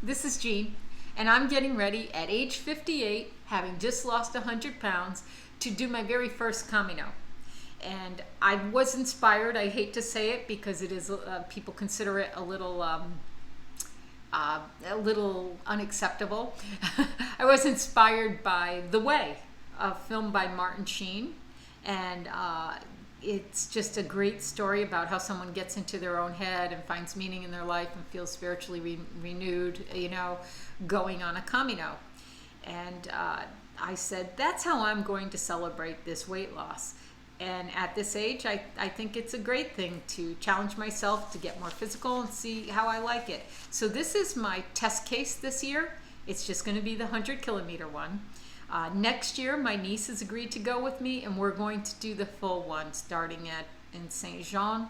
This is Jean, and I'm getting ready at age 58, having just lost 100 pounds, to do my very first Camino. And I was inspired. I hate to say it because it is people consider it a little unacceptable. I was inspired by The Way, a film by Martin Sheen, and it's just a great story about how someone gets into their own head and finds meaning in their life and feels spiritually renewed, going on a Camino. And I said, that's how I'm going to celebrate this weight loss. And at this age, I think it's a great thing to challenge myself to get more physical and see how I like it. So this is my test case this year. It's just going to be the 100-kilometer one. Next year, my niece has agreed to go with me, and we're going to do the full one, starting in Saint-Jean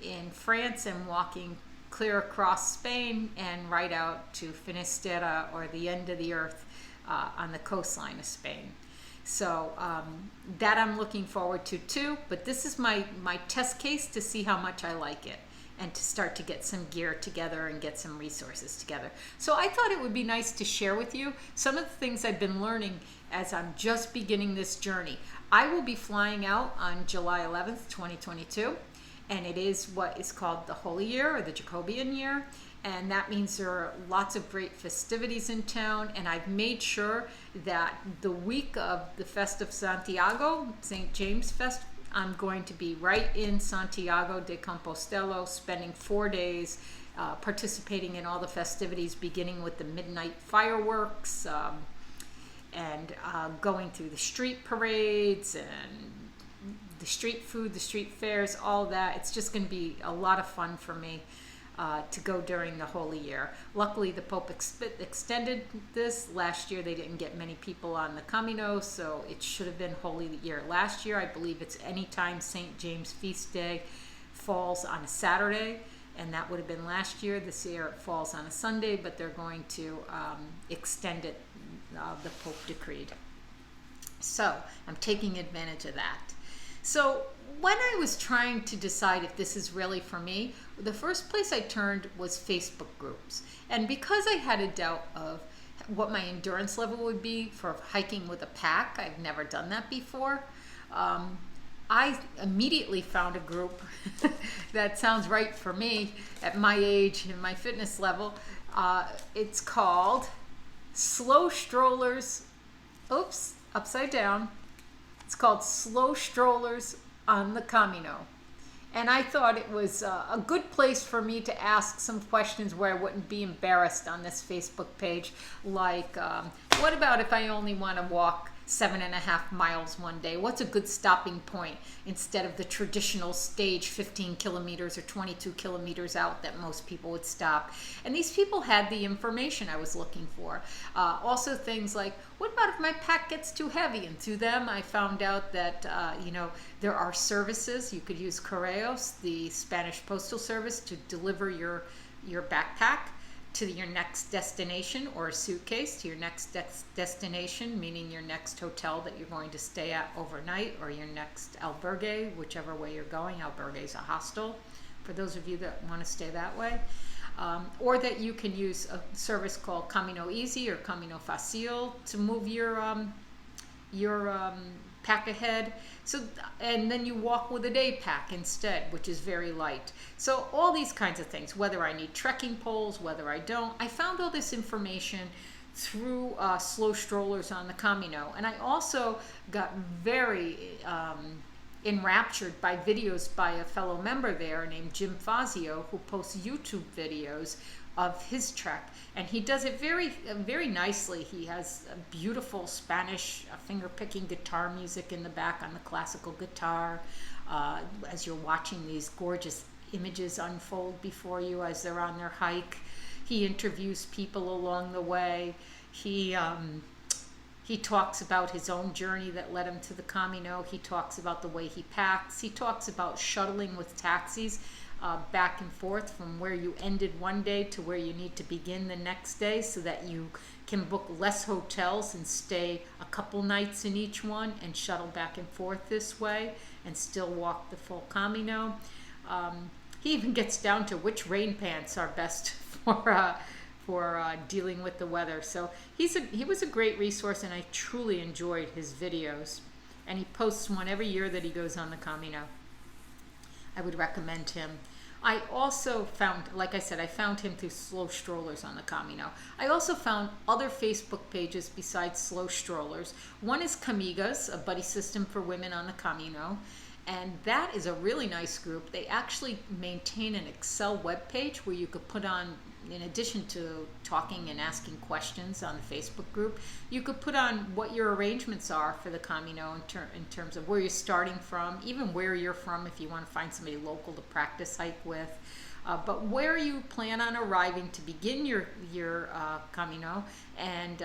in France and walking clear across Spain and right out to Finisterre, or the end of the earth, on the coastline of Spain. So that I'm looking forward to too, but this is my test case to see how much I like it and to start to get some gear together and get some resources together. So I thought it would be nice to share with you some of the things I've been learning as I'm just beginning this journey. I will be flying out on July 11th, 2022, and it is what is called the Holy Year, or the Jacobean Year. And that means there are lots of great festivities in town, and I've made sure that the week of the Fest of Santiago, St. James Fest, I'm going to be right in Santiago de Compostela, spending 4 days participating in all the festivities, beginning with the midnight fireworks, and going through the street parades and the street food, the street fairs, all that. It's just going to be a lot of fun for me to go during the Holy Year. Luckily, the Pope extended this. Last year, they didn't get many people on the Camino, so it should have been Holy Year last year. I believe it's anytime St. James Feast Day falls on a Saturday, and that would have been last year. This year, it falls on a Sunday, but they're going to extend it. The Pope decreed. So I'm taking advantage of that. So when I was trying to decide if this is really for me, the first place I turned was Facebook groups. And because I had a doubt of what my endurance level would be for hiking with a pack, I've never done that before, I immediately found a group that sounds right for me at my age and my fitness level. It's called Slow Strollers, upside down. It's called Slow Strollers on the Camino. And I thought it was a good place for me to ask some questions where I wouldn't be embarrassed on this Facebook page. Like, what about if I only want to walk 7.5 miles one day? What's a good stopping point instead of the traditional stage 15 kilometers or 22 kilometers out that most people would stop? And these people had the information I was looking for. Also things like, what about if my pack gets too heavy? And through them, I found out that, there are services. You could use Correos, the Spanish postal service, to deliver your backpack to your next destination, or a suitcase to your next destination, meaning your next hotel that you're going to stay at overnight, or your next albergue, whichever way you're going. Albergue is a hostel for those of you that want to stay that way. Or that you can use a service called Camino Easy or Camino Fácil to move your pack ahead. So, and then you walk with a day pack instead, which is very light. So all these kinds of things, whether I need trekking poles, whether I don't. I found all this information through Slow Strollers on the Camino. And I also got very enraptured by videos by a fellow member there named Jim Fazio, who posts YouTube videos of his trek, and he does it very, very nicely. He has a beautiful Spanish finger-picking guitar music in the back on the classical guitar, as you're watching these gorgeous images unfold before you as they're on their hike. He interviews people along the way. He talks about his own journey that led him to the Camino. He talks about the way he packs. He talks about shuttling with taxis back and forth from where you ended one day to where you need to begin the next day, so that you can book less hotels and stay a couple nights in each one and shuttle back and forth this way and still walk the full Camino. He even gets down to which rain pants are best dealing with the weather. So he was a great resource, and I truly enjoyed his videos. And he posts one every year that he goes on the Camino. I would recommend him. I also found, like I said, I found him through Slow Strollers on the Camino. I also found other Facebook pages besides Slow Strollers. One is Camigas, a buddy system for women on the Camino. And that is a really nice group. They actually maintain an Excel webpage where you could put on, in addition to talking and asking questions on the Facebook group, you could put on what your arrangements are for the Camino in terms of where you're starting from, even where you're from if you want to find somebody local to practice hike with, but where you plan on arriving to begin your Camino, and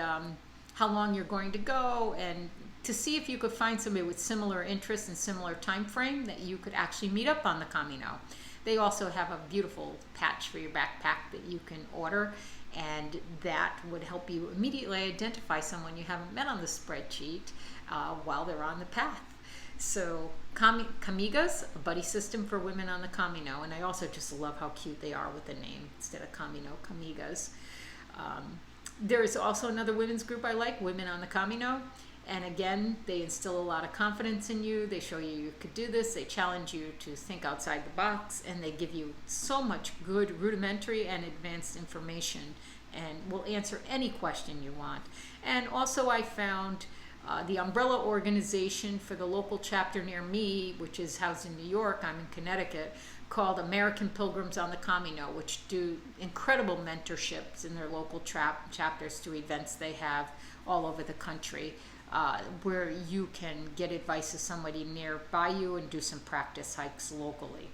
how long you're going to go, and to see if you could find somebody with similar interests and similar time frame that you could actually meet up on the Camino. They also have a beautiful patch for your backpack that you can order, and that would help you immediately identify someone you haven't met on the spreadsheet while they're on the path. So Camigas, a buddy system for women on the Camino, and I also just love how cute they are with the name instead of Camino, Camigas. There is also another women's group I like, Women on the Camino. And again, they instill a lot of confidence in you. They show you could do this. They challenge you to think outside the box. And they give you so much good rudimentary and advanced information, and will answer any question you want. And also I found the umbrella organization for the local chapter near me, which is housed in New York. I'm in Connecticut, called American Pilgrims on the Camino, which do incredible mentorships in their local chapters through events they have all over the country. Where you can get advice of somebody nearby you and do some practice hikes locally.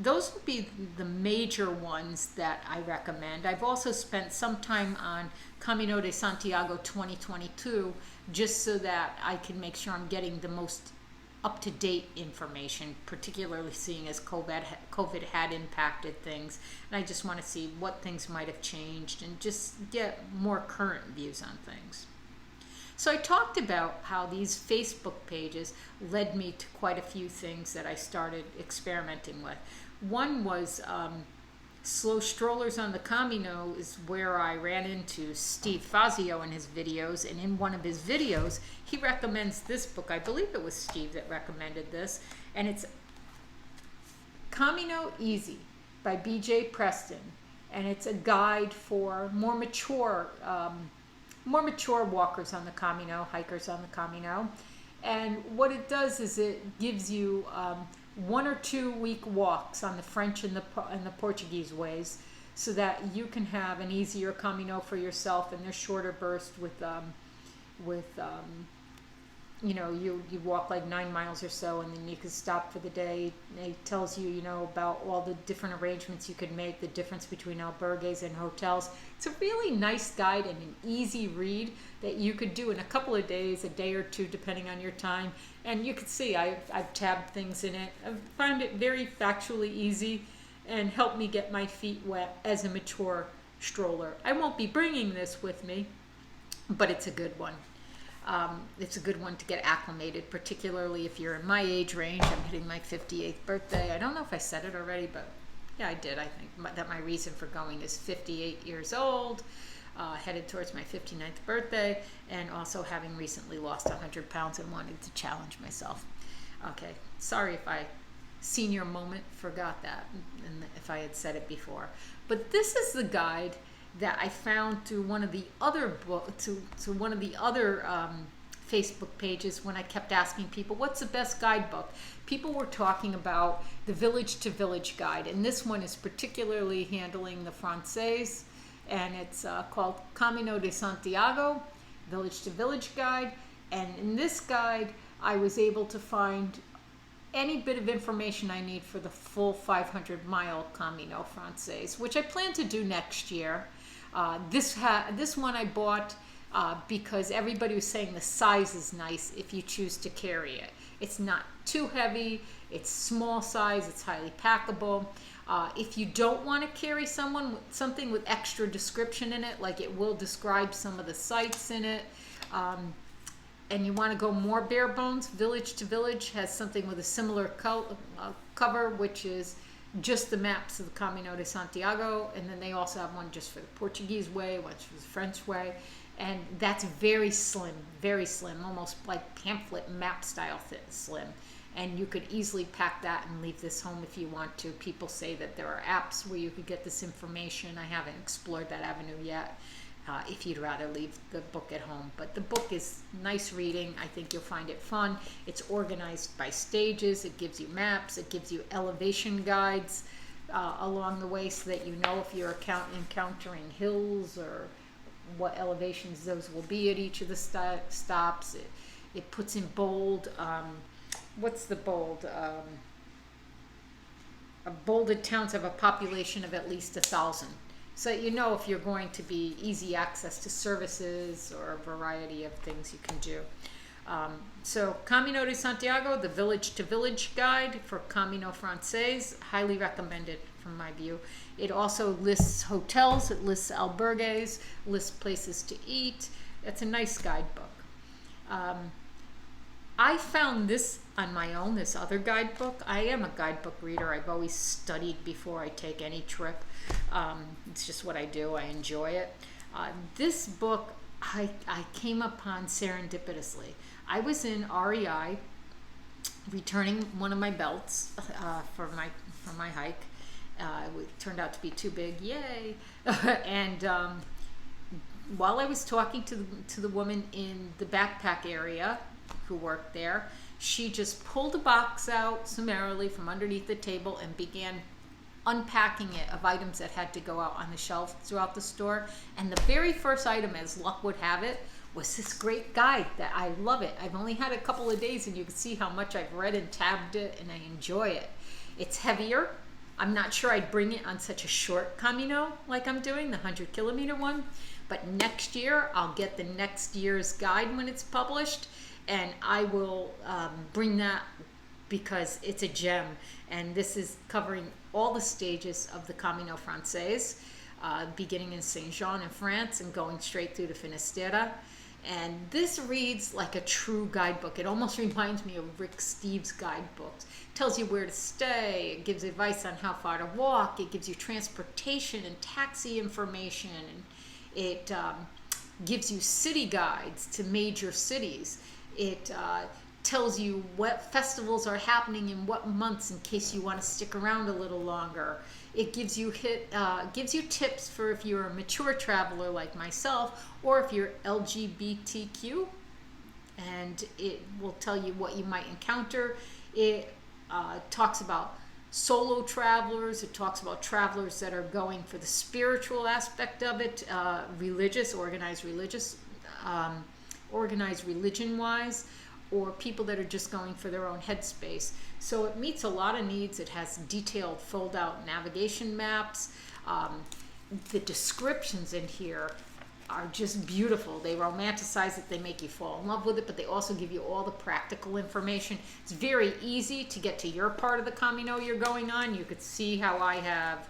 Those would be the major ones that I recommend. I've also spent some time on Camino de Santiago 2022 just so that I can make sure I'm getting the most up-to-date information, particularly seeing as COVID had impacted things. And I just want to see what things might have changed and just get more current views on things. So I talked about how these Facebook pages led me to quite a few things that I started experimenting with. One was Slow Strollers on the Camino, is where I ran into Steve Fazio in his videos, and in one of his videos he recommends this book. I believe it was Steve that recommended this, and it's Camino Easy by B.J. Preston, and it's a guide for more mature walkers on the Camino, hikers on the Camino. And what it does is it gives you 1 or 2 week walks on the French and the Portuguese ways, so that you can have an easier Camino for yourself, and they're shorter bursts with you walk like 9 miles or so, and then you can stop for the day. It tells you, about all the different arrangements you could make, the difference between albergues and hotels. It's a really nice guide and an easy read that you could do in a couple of days, a day or two, depending on your time. And you can see I've tabbed things in it. I found it very factually easy and helped me get my feet wet as a mature stroller. I won't be bringing this with me, but it's a good one. It's a good one to get acclimated, particularly if you're in my age range. I'm hitting my 58th birthday. I don't know if I said it already, but yeah, I did. I think that my reason for going is 58 years old, headed towards my 59th birthday, and also having recently lost 100 pounds and wanted to challenge myself. Okay, sorry if I, senior moment, forgot that, and if I had said it before. But this is the guide that I found through one of the other Facebook pages when I kept asking people, what's the best guidebook? People were talking about the Village to Village guide, and this one is particularly handling the Frances, and it's called Camino de Santiago, Village to Village guide. And in this guide, I was able to find any bit of information I need for the full 500-mile Camino Frances, which I plan to do next year. This one I bought because everybody was saying the size is nice if you choose to carry it. It's not too heavy, it's small size, it's highly packable. If you don't want to carry something with extra description in it, like it will describe some of the sites in it, and you want to go more bare bones, Village to Village has something with a similar cover, which is just the maps of the Camino de Santiago, and then they also have one just for the Portuguese way, one for the French way, and that's very slim, almost like pamphlet map style slim. And you could easily pack that and leave this home if you want to. People say that there are apps where you could get this information. I haven't explored that avenue yet, if you'd rather leave the book at home. But the book is nice reading. I think you'll find it fun. It's organized by stages. It gives you maps. It gives you elevation guides along the way so that you know if you're encountering hills or what elevations those will be at each of the stops. It puts in bold... what's the bold? Bolded towns have a population of at least 1,000. So that you know if you're going to be easy access to services or a variety of things you can do. So Camino de Santiago, the village to village guide for Camino Frances, highly recommended from my view. It also lists hotels, it lists albergues, lists places to eat. It's a nice guidebook. I found this on my own, this other guidebook. I am a guidebook reader. I've always studied before I take any trip. It's just what I do. I enjoy it. This book I came upon serendipitously. I was in REI returning one of my belts for my hike. It turned out to be too big. Yay! And while I was talking to the woman in the backpack area who worked there, she just pulled a box out summarily from underneath the table and began unpacking it of items that had to go out on the shelf throughout the store. And the very first item, as luck would have it, was this great guide that I love it. I've only had a couple of days and you can see how much I've read and tabbed it, and I enjoy it. It's heavier. I'm not sure I'd bring it on such a short Camino like I'm doing, the 100-kilometer one. But next year, I'll get the next year's guide when it's published, and I will bring that because it's a gem. And this is covering all the stages of the Camino Frances, beginning in Saint-Jean in France and going straight through to Finisterre. And this reads like a true guidebook. It almost reminds me of Rick Steves' guidebooks. It tells you where to stay. It gives advice on how far to walk. It gives you transportation and taxi information. And it gives you city guides to major cities. It tells you what festivals are happening in what months in case you want to stick around a little longer. It gives you tips for if you're a mature traveler like myself, or if you're LGBTQ, and it will tell you what you might encounter. It talks about solo travelers. It talks about travelers that are going for the spiritual aspect of it, organized religion-wise, or people that are just going for their own headspace. So it meets a lot of needs. It has detailed fold-out navigation maps. The descriptions in here are just beautiful. They romanticize it, they make you fall in love with it, but they also give you all the practical information. It's very easy to get to your part of the Camino you're going on. You could see how I have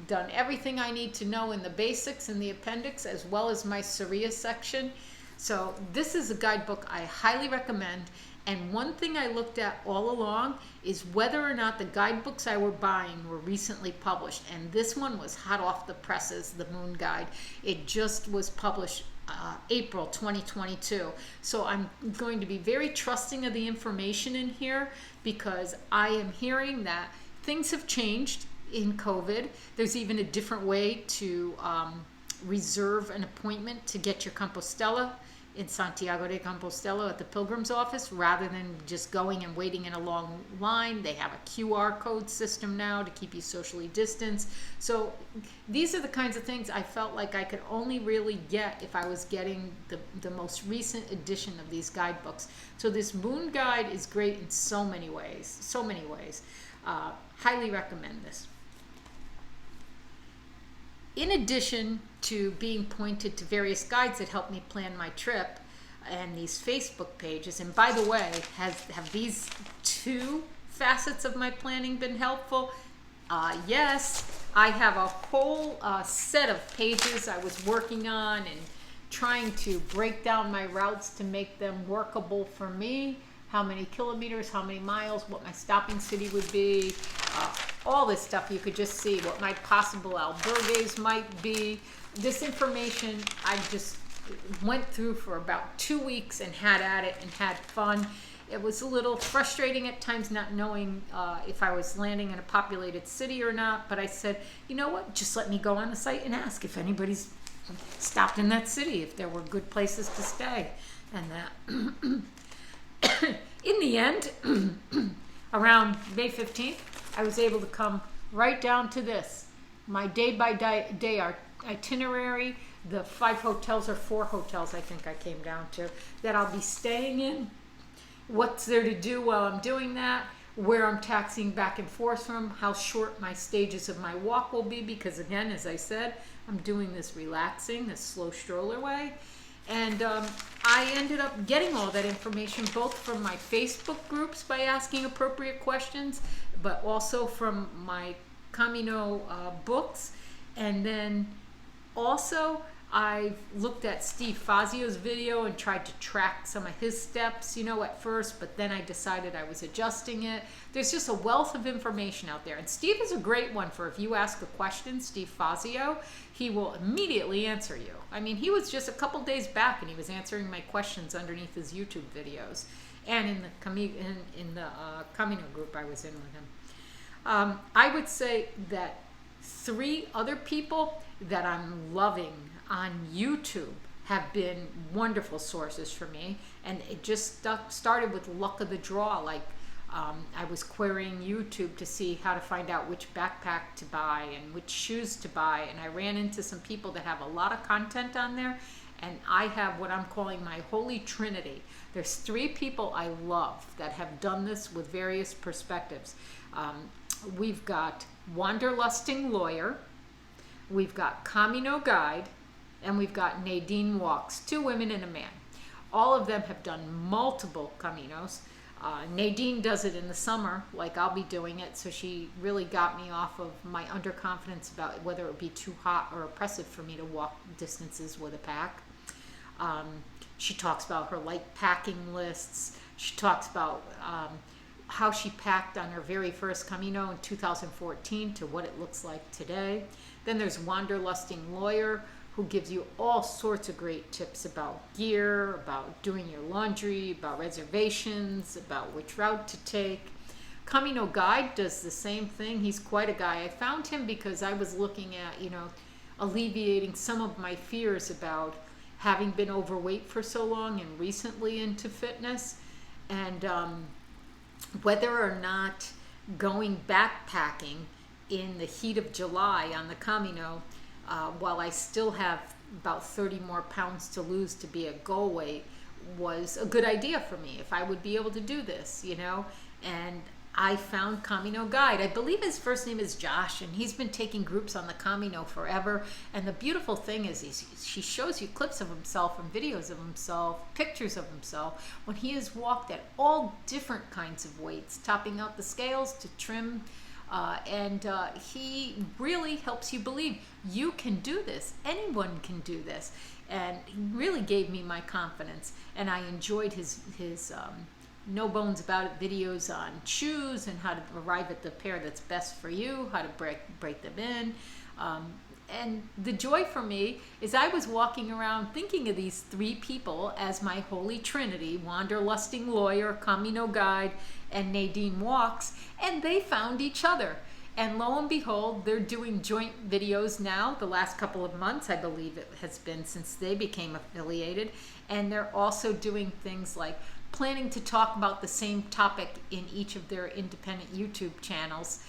done everything I need to know in the basics in the appendix, as well as my Sarria section. So this is a guidebook I highly recommend. And one thing I looked at all along is whether or not the guidebooks I were buying were recently published. And this one was hot off the presses, the Moon Guide. It just was published April 2022. So I'm going to be very trusting of the information in here, because I am hearing that things have changed in COVID. There's even a different way to reserve an appointment to get your Compostela in Santiago de Compostela at the Pilgrims office, rather than just going and waiting in a long line. They have a QR code system now to keep you socially distanced. So these are the kinds of things I felt like I could only really get if I was getting the most recent edition of these guidebooks. So this Moon Guide is great in so many ways, highly recommend this. In addition to being pointed to various guides that help me plan my trip, and these Facebook pages, and by the way, have these two facets of my planning been helpful? Yes, I have a whole set of pages I was working on and trying to break down my routes to make them workable for me. How many kilometers, how many miles, what my stopping city would be, all this stuff. You could just see what my possible albergues might be. This information I just went through for about 2 weeks and had at it and had fun. It was a little frustrating at times not knowing if I was landing in a populated city or not, but I said, you know what, just let me go on the site and ask if anybody's stopped in that city, if there were good places to stay. And in the end, around May 15th, I was able to come right down to this, my day-by-day itinerary, the 5 hotels or 4 hotels I think I came down to, that I'll be staying in, what's there to do while I'm doing that, where I'm taxiing back and forth from, how short my stages of my walk will be, because again, as I said, I'm doing this relaxing, this slow stroller way. And I ended up getting all that information both from my Facebook groups by asking appropriate questions, but also from my Camino books. And then also I looked at Steve Fazio's video and tried to track some of his steps, you know, at first, but then I decided I was adjusting it. There's just a wealth of information out there. And Steve is a great one for if you ask a question, Steve Fazio, he will immediately answer you. I mean, he was just a couple days back and he was answering my questions underneath his YouTube videos. And in the Camino group I was in with him. I would say that 3 other people that I'm loving on YouTube have been wonderful sources for me, and it just started with luck of the draw. Like I was querying YouTube to see how to find out which backpack to buy and which shoes to buy, and I ran into some people that have a lot of content on there, and I have what I'm calling my holy trinity. There's 3 people I love that have done this with various perspectives. We've got Wanderlusting Lawyer, we've got Camino Guide, and we've got Nadine Walks, 2 women and a man. All of them have done multiple Caminos. Nadine does it in the summer, like I'll be doing it, so she really got me off of my underconfidence about whether it would be too hot or oppressive for me to walk distances with a pack. She talks about her light packing lists. She talks about how she packed on her very first Camino in 2014 to what it looks like today. Then there's Wanderlusting Lawyer, who gives you all sorts of great tips about gear, about doing your laundry, about reservations, about which route to take. Camino Guide does the same thing. He's quite a guy. I found him because I was looking at, you know, alleviating some of my fears about having been overweight for so long and recently into fitness, and whether or not going backpacking in the heat of July on the Camino, while I still have about 30 more pounds to lose to be at goal weight, was a good idea for me, if I would be able to do this, you know. And I found Camino Guide. I believe his first name is Josh, and he's been taking groups on the Camino forever. And the beautiful thing is he shows you clips of himself and videos of himself, pictures of himself, when he has walked at all different kinds of weights, topping out the scales to trim. He really helps you believe you can do this. Anyone can do this. And he really gave me my confidence. And I enjoyed his no bones about it videos on shoes and how to arrive at the pair that's best for you, how to break them in. And the joy for me is I was walking around thinking of these 3 people as my holy trinity, Wanderlusting Lawyer, Camino Guide, and Nadine Walks, and they found each other. And lo and behold, they're doing joint videos now, the last couple of months, I believe it has been since they became affiliated. And they're also doing things like planning to talk about the same topic in each of their independent YouTube channels,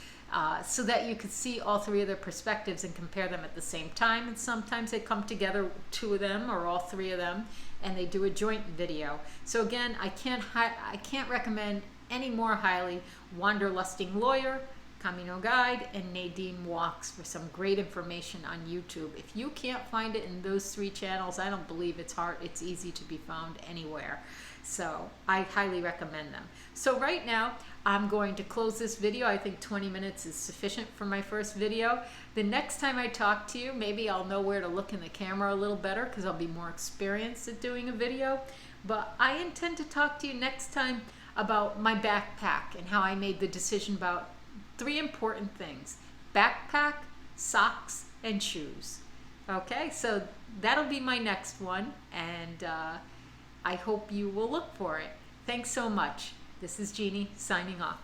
so that you could see all 3 of their perspectives and compare them at the same time. And sometimes they come together, 2 of them or all 3 of them, and they do a joint video. So again, I can't recommend any more highly Wanderlusting Lawyer, Camino Guide, and Nadine Walks for some great information on YouTube. If you can't find it in those 3 channels, I don't believe it's easy to be found anywhere. So I highly recommend them. So right now, I'm going to close this video. I think 20 minutes is sufficient for my first video. The next time I talk to you, maybe I'll know where to look in the camera a little better because I'll be more experienced at doing a video. But I intend to talk to you next time about my backpack and how I made the decision about Three important things: backpack, socks, and shoes. Okay, so that'll be my next one, and I hope you will look for it. Thanks so much. This is Jeannie signing off.